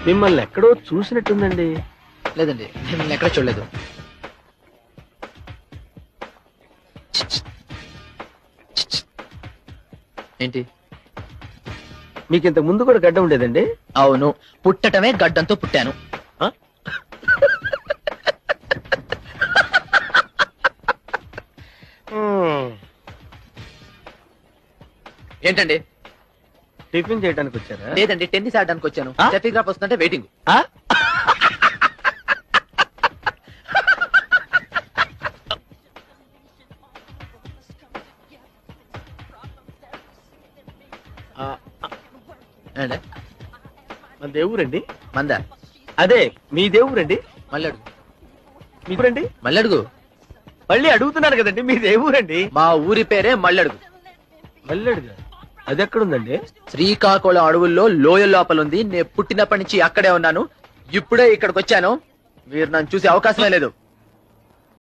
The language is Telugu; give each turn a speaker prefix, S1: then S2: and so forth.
S1: మిమ్మల్ని ఎక్కడో చూసినట్టుందండి.
S2: లేదండి, మిమ్మల్ని ఎక్కడ చూడలేదు. ఏంటి?
S1: మీకు ఇంతకు ముందు కూడా గడ్డ ఉండేదండి?
S2: అవును, పుట్టటమే గడ్డంతో పుట్టాను.
S1: ఆ?
S2: ఏంటండి?
S1: టిఫిన్ చేయడానికి వచ్చారా?
S2: లేదండి, టెన్నిస్ ఆడడానికి వచ్చాను.
S1: ఆ?
S2: టెలిగ్రాఫ్ వస్తుందంటే వెయిటింగ్.
S1: ఆ? ఆ,
S2: ఏండి?
S1: మన దేవురండి.
S2: మంద
S1: అదే మీ దేవురండి.
S2: మళ్ళీ అడుగు.
S1: మీరండి
S2: మళ్ళీ అడుగు.
S1: మళ్ళీ అడుగుతున్నారు కదండి, మీ దేవురండి.
S2: మా ఊరి పేరే మళ్ళీ అడుగు.
S1: మళ్ళీ అడుగు. అది ఎక్కడుందండి?
S2: శ్రీకాకుళం అడవుల్లో లోయ లోపల ఉంది. నేను పుట్టినప్పటి నుంచి అక్కడే ఉన్నాను. ఇప్పుడే ఇక్కడికి వచ్చాను. మీరు నన్ను చూసే అవకాశమే లేదు.